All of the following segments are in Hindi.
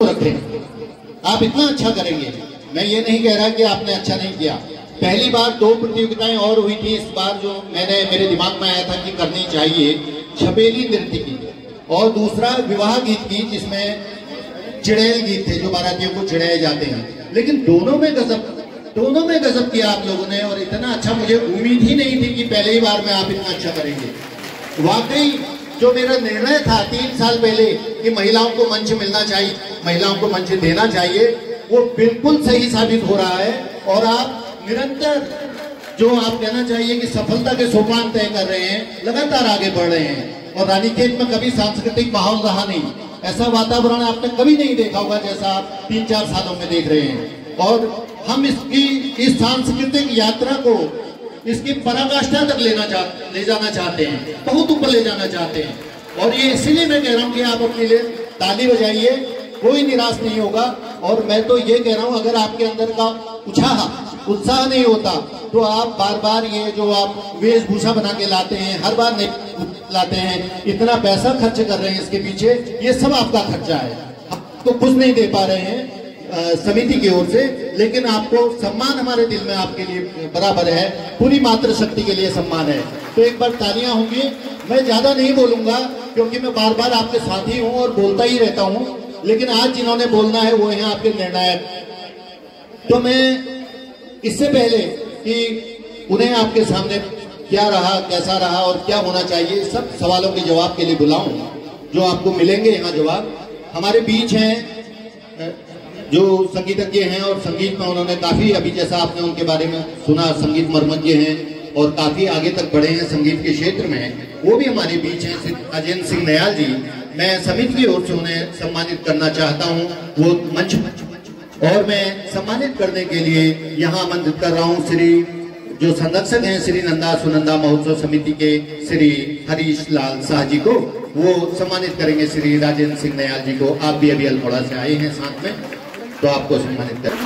रखें, आप इतना अच्छा करेंगे। मैं ये नहीं कह रहा कि आपने अच्छा नहीं किया। पहली बार 2 प्रतियोगिताएं और हुई थी, इस बार जो मेरे दिमाग में आया था कि करनी चाहिए छबेली नृत्य की, और दूसरा विवाह गीत की जिसमें चिड़ैल गीत थे जो बारातियों को चिड़ाए जाते हैं। लेकिन दोनों में गजब किया आप लोगों ने, और इतना अच्छा मुझे उम्मीद ही नहीं थी कि पहले ही बार में आप इतना अच्छा करेंगे। वाकई जो मेरा निर्णय था 3 साल पहले कि महिलाओं को मंच मिलना चाहिए, महिलाओं को मंच देना चाहिए, वो बिल्कुल सही साबित हो रहा है। और आप निरंतर जो आप कहना चाहिए कि सफलता के सोपान तय कर रहे हैं, लगातार आगे बढ़ रहे हैं। और रानीखेत में कभी सांस्कृतिक माहौल रहा नहीं, ऐसा वातावरण आपने कभी नहीं देखा होगा जैसा आप 3-4 सालों में देख रहे हैं। और हम इस सांस्कृतिक यात्रा को इसकी पराकाष्ठा तक ले जाना चाहते हैं, बहुत ऊपर ले जाना चाहते हैं। और ये इसीलिए मैं कह रहा हूँ कि आप अपने लिए ताली बजाइए, कोई निराश नहीं होगा। और मैं तो ये कह रहा हूँ, अगर आपके अंदर का उत्साह नहीं होता तो आप बार बार ये जो आप वेशभूषा बना के लाते हैं, हर बार नहीं लाते हैं, इतना पैसा खर्च कर रहे हैं इसके पीछे, ये सब आपका खर्चा है। आपको कुछ नहीं दे पा रहे हैं समिति की ओर से, लेकिन आपको सम्मान हमारे दिल में आपके लिए बराबर है, पूरी मातृशक्ति के लिए सम्मान है। तो एक बार तालियां होंगी। मैं ज्यादा नहीं बोलूंगा क्योंकि मैं बार बार आपके साथी हूं और बोलता ही रहता हूं, लेकिन आज जिन्होंने बोलना है वो हैं आपके निर्णायक। तो मैं इससे पहले कि उन्हें आपके सामने क्या रहा, कैसा रहा और क्या होना चाहिए, सब सवालों के जवाब के लिए बुलाऊं, जो आपको मिलेंगे यहाँ जवाब। हमारे बीच हैं जो संगीतज्ञ हैं और संगीत में उन्होंने काफी, अभी जैसा आपने उनके बारे में सुना, संगीत मर्मज्ञ हैं और काफी आगे तक बढ़े हैं संगीत के क्षेत्र में, वो भी हमारे बीच हैं। राजेंद्र सिंह नयाल जी, मैं समिति की ओर से उन्हें सम्मानित करना चाहता हूँ, वो मंच और मैं सम्मानित करने के लिए यहाँ आमंत्रित कर रहा हूँ श्री जो संरक्षक हैं श्री नंदा सुनंदा महोत्सव समिति के श्री हरीश लाल शाह जी को, वो सम्मानित करेंगे श्री राजेंद्र सिंह नयाल जी को। आप भी अभी अल्मोड़ा से आए हैं साथ में, तो आपको सम्मानित करें।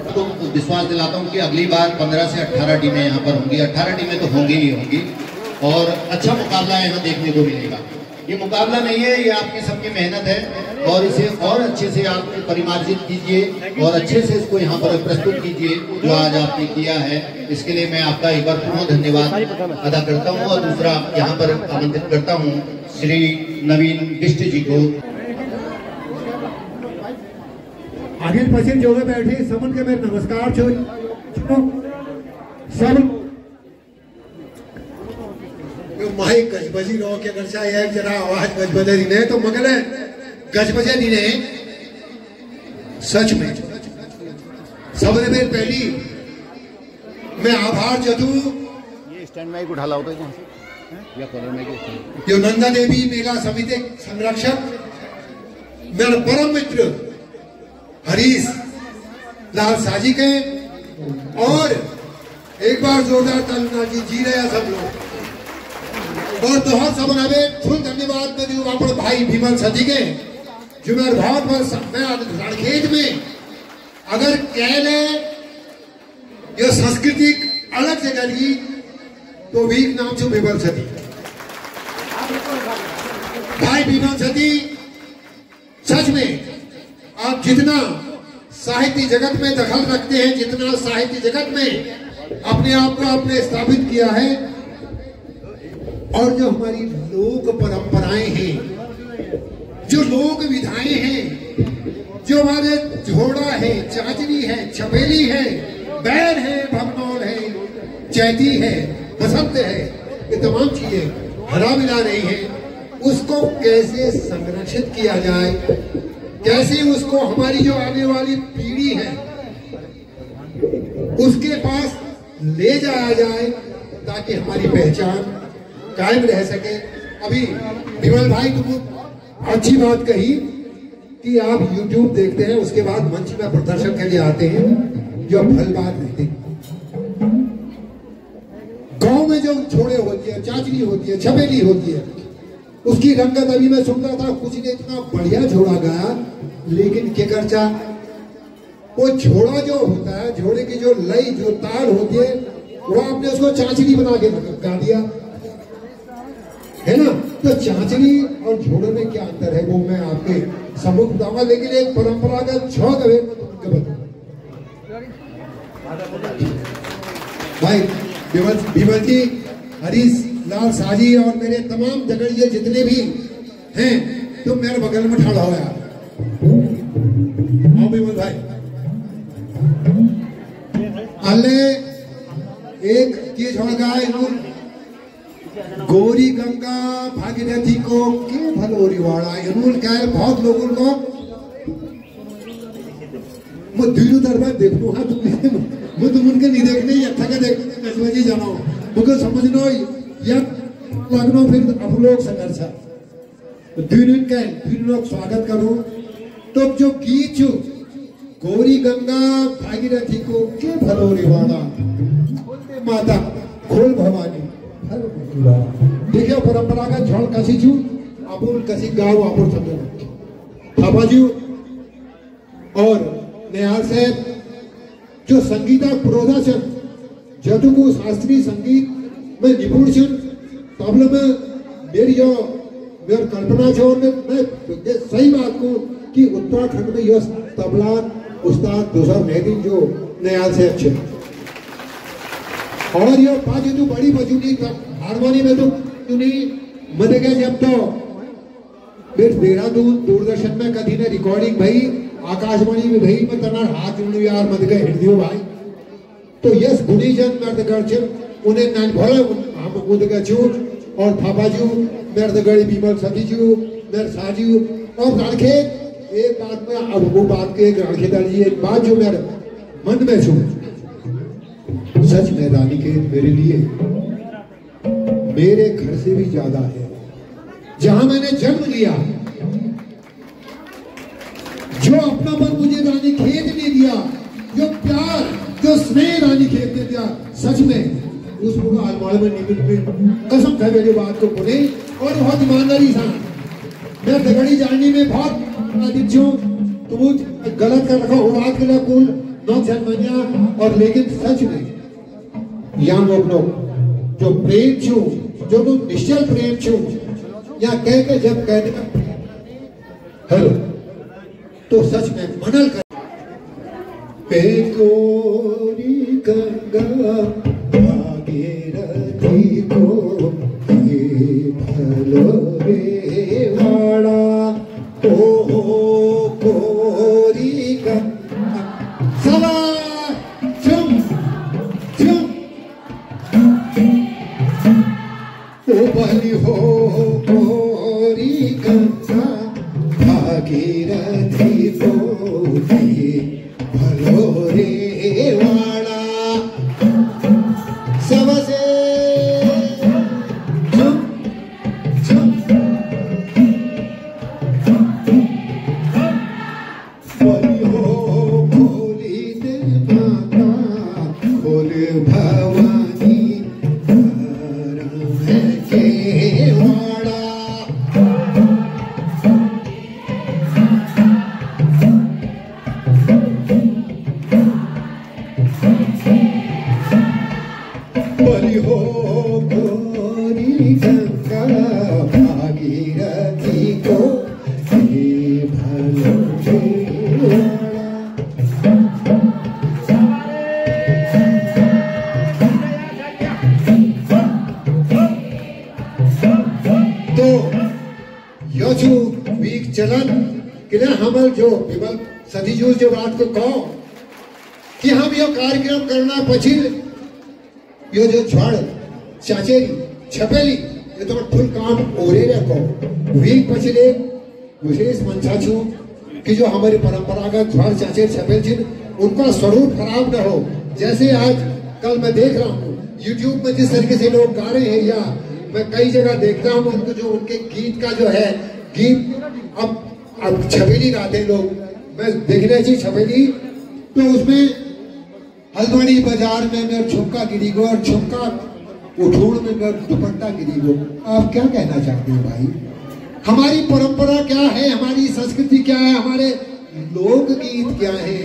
तो विश्वास दिलाता हूं कि अगली बार 15 से 18 टीमें यहाँ पर होंगी, 18 टीमें तो होंगी ही होंगी, और अच्छा मुकाबला यहाँ देखने को मिलेगा। ये मुकाबला नहीं है, ये आपकी सबकी मेहनत है, और इसे और अच्छे से आप परिमार्जित कीजिए और अच्छे से इसको यहाँ पर प्रस्तुत कीजिए जो आज आपने किया है। इसके लिए मैं आपका एक बार पुनः धन्यवाद अदा करता हूँ। और दूसरा यहाँ पर आमंत्रित करता हूँ श्री नवीन बिष्ट जी को। आगे पश्चिम जो में बैठे समन के मेरे नमस्कार छो सब माही गजबजी रो के अगर चाहे एक जरा आवाज गजबजे दी नहीं तो मगर गजबजे दी नहीं, सच में सबने मेरे पहली मैं आभार जतू ये स्टैंड माइक उठा लाओ तो या कॉलर माइक जो नंदा देवी मेला समिति संरक्षक मेरा परम मित्र हरीश लाल साजी के, और एक बार जोरदार तालियां जी रहे सब लोग। और बहुत सब फुल धन्यवाद मैं दूँ अपने भाई भीमन सदी के जो मेरे बहुत रानीखेत में अगर कह ले ये सांस्कृतिक अलग जगह की तो वीक नाम से भीमन सदी भाई भीमन सदी। सच में आप जितना साहित्य जगत में दखल रखते हैं, जितना साहित्य जगत में अपने आप को आपने स्थापित किया है, और जो हमारी लोक परंपराएं हैं, जो लोक विधाएं हैं, जो हमारे झोड़ा है, चाचनी है, छबेली है, बैर है, भगनौल है, चैती है, बसंत है, ये तमाम चीजें हरा मिला रही हैं, उसको कैसे संरक्षित किया जाए, कैसे उसको हमारी जो आने वाली पीढ़ी है उसके पास ले जाया जाए ताकि हमारी पहचान कायम रह सके। अभी विमल भाई तुम अच्छी बात कही कि आप YouTube देखते हैं, उसके बाद मंच में प्रदर्शन के लिए आते हैं, जो फल बात रहते गांव में जो छोड़े होती है, चाचनी होती है, छबेली होती है, उसकी रंगत अभी मैं सुन रहा था, कुछ ने इतना बढ़िया झोड़ा गाया, लेकिन क्या करचा वो झोड़ा जो होता है, झोड़े की जो लय जो ताल होती है, वो आपने उसको चांचली बना के गा दिया है ना। तो चांचली और झोड़े में क्या अंतर है वो मैं आपके सम्मुख बताऊंगा, लेकिन एक परंपरागत छौक है मैं तुमको बताऊंगा। भाई विमल जी, हरीश लाल साजी और मेरे तमाम जगड़िए जितने भी हैं, तुम मेरे बगल में खड़ा हो यार। हाँ विमल भाई, अल्ले एक चीज हो गया, गौरी गंगा भागीरथी को के भलोरी वाड़ा इनूल कह बहुत लोगों को मैं दिलू दरबार देख लू। हाँ तुम उनके नहीं देखने अच्छा का देखने कसवाजी जाना हो मुझे समझना या लगना, फिर अब लोग संघर्ष दिन लोग स्वागत करो। तो जो गीत गौरी गंगा भागीरथी को के भलोरी वाड़ा माता खोल भवानी देखिए परंपरागत झोल कसी छू अपुल कसी गाँव अपुल समझो थापाजी और नेहाल साहब जो संगीता प्रोदाशन जदुगु शास्त्रीय संगीत में निपुण छन, तबला में मेरी जो मेरी कल्पना है और मैं सही बात को कि उत्तराखंड में यह तबला उस्ताद दूसरा मेहदी जो नेहाल साहब छे, और ये बात तो बड़ी मजूदी हारमोनी में तो मत गया जब तो फिर देहरादून दूरदर्शन में कभी ने रिकॉर्डिंग भाई आकाशवाणी में भाई मैं तना हाथ जुड़ यार मत गए हृदय भाई। तो यस गुणीजन मर्द गर्जन उन्हें नान भले हम खुद का चूट और थापाजू मर्द गड़ी बीमल सतीजू मेरे साजू और राखे एक बात में अब वो बात के राखे दाली एक बात जो मेरे मन में छू सच में रानीखेत मेरे लिए मेरे घर से भी ज्यादा है, जहां मैंने जन्म लिया। जो अपनापन मुझे रानीखेत ने दिया, जो प्यार जो स्नेह रानीखेत ने दिया, सच में उसको आलमाड़ में निकल में कसम था मेरी बात को बोले और बहुत ईमानदारी था। मैं दगड़ी जानने में बहुत आदित्य हूँ, तुम गलत कर रखा हो बात के लिए कुल नौ जन्मनिया और, लेकिन सच में यहाँ लोग जो प्रेम छू जो तुम निश्चल प्रेम छू या कह के जब कहने हेलो तो सच में मनल कर गोरी गंगा भागीरथी को ये भलो रे वाड़ा ओ गोरी गंगा सवा बलि हो गोरी गंगा भागीरथी को भलो रे वाड़ा सबसे बलि हो भोली दे माता खोल भवानी बलि हो गोरी गंगा भागीरथी को ये भलो तो यू वीक चलन कि हमल जो विमल सतीजू जो बात को कहो कि हम यो कार्यक्रम करना पछिल यो जो छड़ चाचेरी छपेली ये तो फुल काम ओरे रखो वीक पछिले विशेष मंचा छू कि जो हमारी परंपरागत छड़ चाचेर छपेल छिन उनका स्वरूप खराब न हो। जैसे आज कल मैं देख रहा हूँ YouTube में जिस तरीके से लोग गा रहे हैं, या मैं कई जगह देखता हूँ उनको जो उनके गीत का जो है गीत अब छपेली गाते लोग, मैं देखने चाहिए छपेली तो उसमें हल्द्वानी बाजार में मेरा झुमका गिरी और झुमका उठोड़ में मेरा दुपट्टा गिरी। आप क्या कहना चाहते हो भाई? हमारी परंपरा क्या है, हमारी संस्कृति क्या है, हमारे लोकगीत क्या है।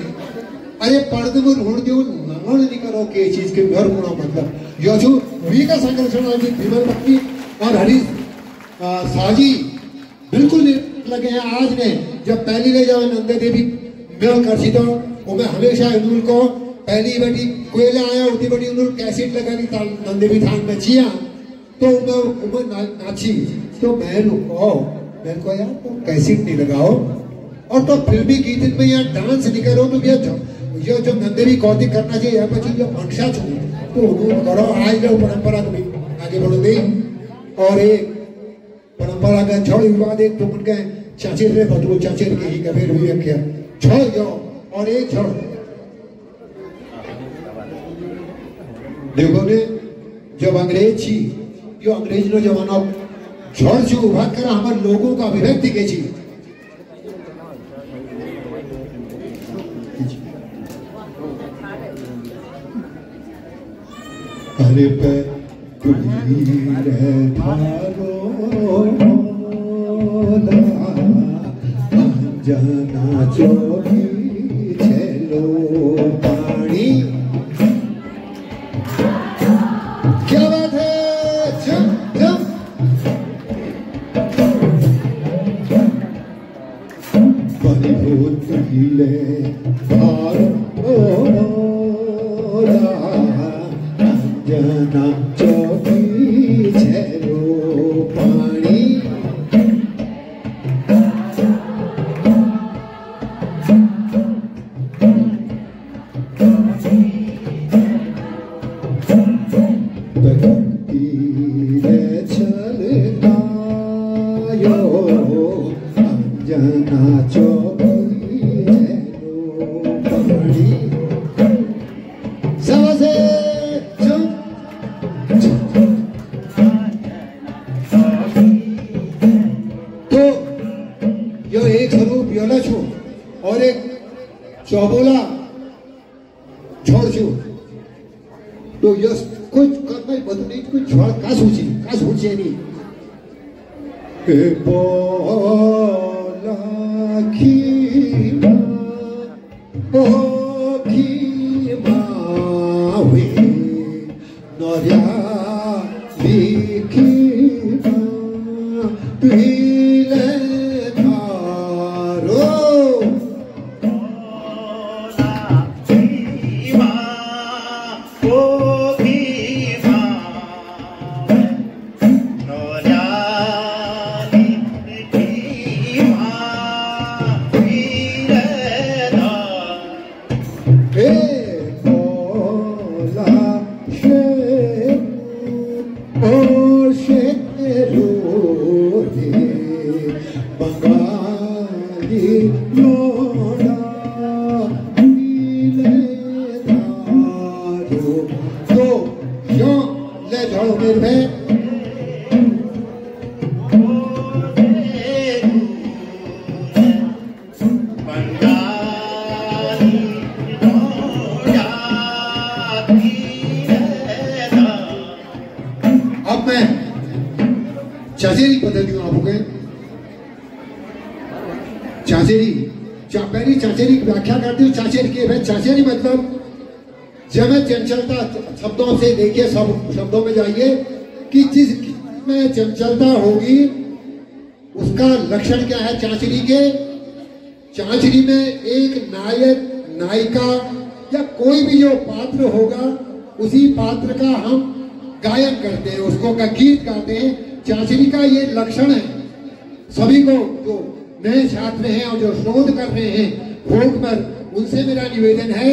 अरे पढ़ दो ढूंढ दो नमन नहीं करो के चीज के घर गुणा मतलब यो जो वीका संरक्षण विमल भक्ति और हरीश साजी बिल्कुल लगे हैं। आज ने जब पहली ले जाओ नंदे देवी मेल कर सी तो मैं हमेशा उन को पहली बेटी कोयला आया उतनी बड़ी उन कैसेट लगानी नंदे भी थान में जिया तो मैं नाची तो मैं को यार तो कैसेट नहीं लगाओ और तो फिल्मी गीत में यार डांस नहीं करो तो ये जो नंदेवी कौतिक करना चाहिए પછી जो अंशा छू तो करो आज जो परंपरा को भी आगे बढ़ो दे और एक परंपरा का छोड़ विवाद एक तो उनके चाचे रे बदलो चाचे के ही कबीर हुई क्या छोड़ जाओ और एक छोड़ देखो ने जब अंग्रेज छी जो अंग्रेज नो जमाना छोड़ छू उभा करा हमारे लोगों का अभिव्यक्ति के छी अरे पे जाना चोरी चलो पानी क्या बात है जम जम परिभूत हिले जना चौकी छेलो पानी चलता यो जना चौकी छेलो पानी सबसे एक स्वरूप योला छू और एक चौबोला छोड़ छू तो यस कुछ करना ही बदल नहीं कुछ छोड़ का सूची नहीं बोला वे नौरिया लिखी पीले चाचेरी पद्धति में आपको पहली चाचेरी की व्याख्या करती हूँ। चाचेरी के भाई चाचेरी मतलब जब चंचलता शब्दों से देखिए सब शब्दों में जाइए कि जिस में चंचलता होगी उसका लक्षण क्या है चाचेरी के। चाचेरी में एक नायक नायिका या कोई भी जो पात्र होगा उसी पात्र का हम गायन करते हैं उसको का गीत गाते हैं। चाचरी का ये लक्षण है। सभी को जो नए छात्र हैं और जो शोध कर रहे हैं भोग पर उनसे मेरा निवेदन है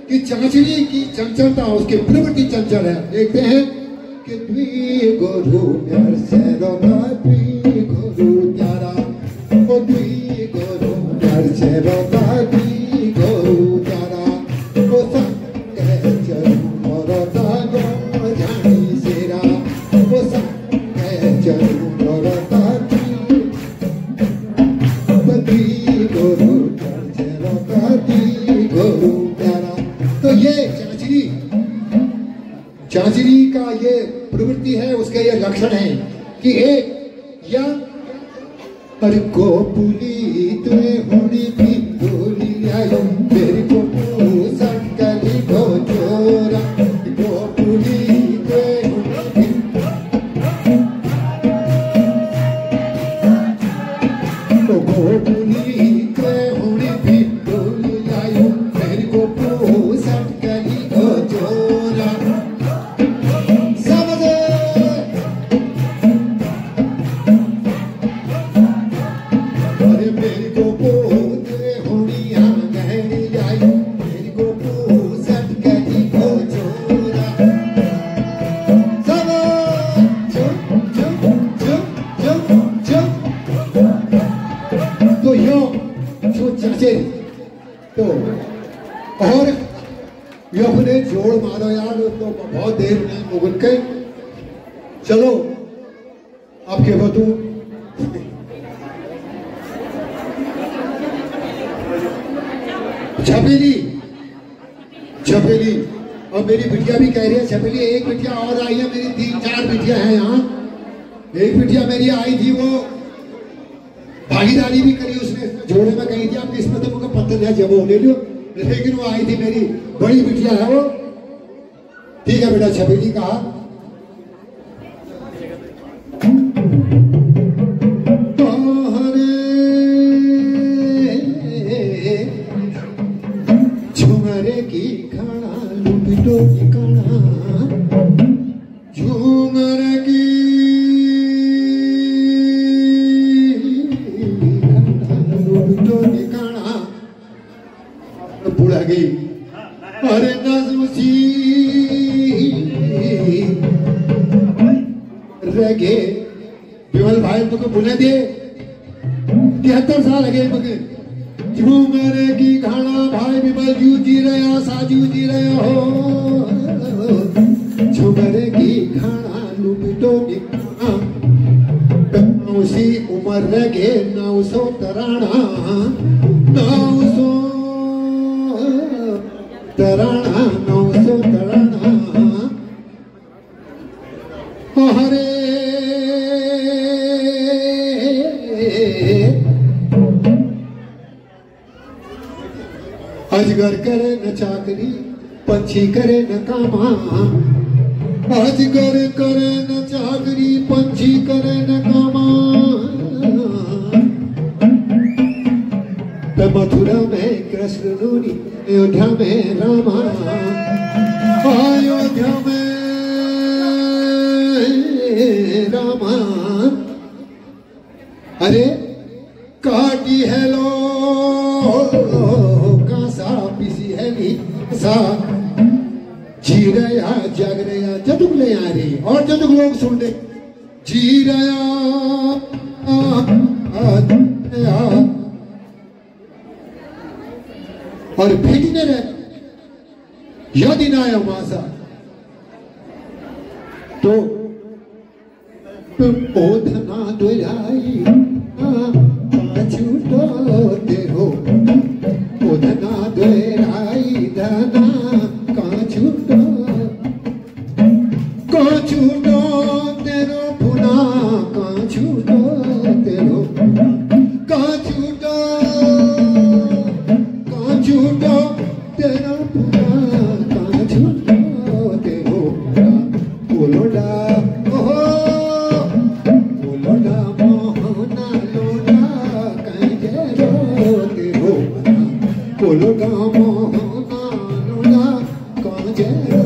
कि चाचरी की चंचलता उसकी प्रवृत्ति चंचल है। देखते हैं कि द्वी गुरु प्यार से रोना द्वी गुरु प्यारा ओ द्वी गुरु प्यार से रोना द्वी गुरु प्यारा ओ संग चल मरता गो जानी सेरा ओ संग तो ये चाचरी का ये प्रवृत्ति है उसके ये लक्षण है कि एक या अरे गोपुली तुए होनी भी बोली आयो मेरे को संकली हो जोरा गोपुली तुए होनी गोपुली तुए होनी भी बोली आयो मेरे को संकली हो जोरा तो और ये अपने जोड़ मारो यार तो बहुत देर नहीं मुगल के चलो आपके बतू छपेली छपेली और मेरी बिटिया भी कह रही है छपेली एक बिटिया और आई है मेरी 3-4 बिटिया है यहाँ एक बिटिया मेरी आई थी वो भागीदारी भी करी उसने जोड़े में कही थी आपने इसमें तो मुझे पत्थर है जब वो ले लो लेकिन वो आई थी मेरी बड़ी बिटिया है वो ठीक है बेटा छपेली कहा झुमरे की खाना लुपिटो की खाना झुमरे की बुढ़ा गई अरे नजमुसी रह गए विमल भाई तुमको बुला दे 73 साल लगे मगर झूमरे की खाना भाई विमल जू जी रहे साजू जी रहे हो झूमरे की खाना लुपिटो की खाना उसी उम्र रह गए 913 तराना 913 हरे अजगर करे न चाकरी पंछी करे न कामा अजगर करे न चाकरी पंछी करे न कामा मथुरा में कृष्ण नूनी अयोध्या में रामा अयोध्या में रामा अरे काटी है लो कासा पिसी है नी सा जी रहा जग रहा जदुक ले आ रही और जदुक लोग सुन ले जी रहा और भेटने रहे यदि नाय मासा तो ओधना दोलाई छूटो तेरो ओधना दोलाई धना का छूटो तेरो पुना का छूटो तेरो का छूटो तेरा पुना का छूटो तेरो बोलोडा मोहना लोडा कहे रो तेरो बोलोडा मोहना लोडा कहे रो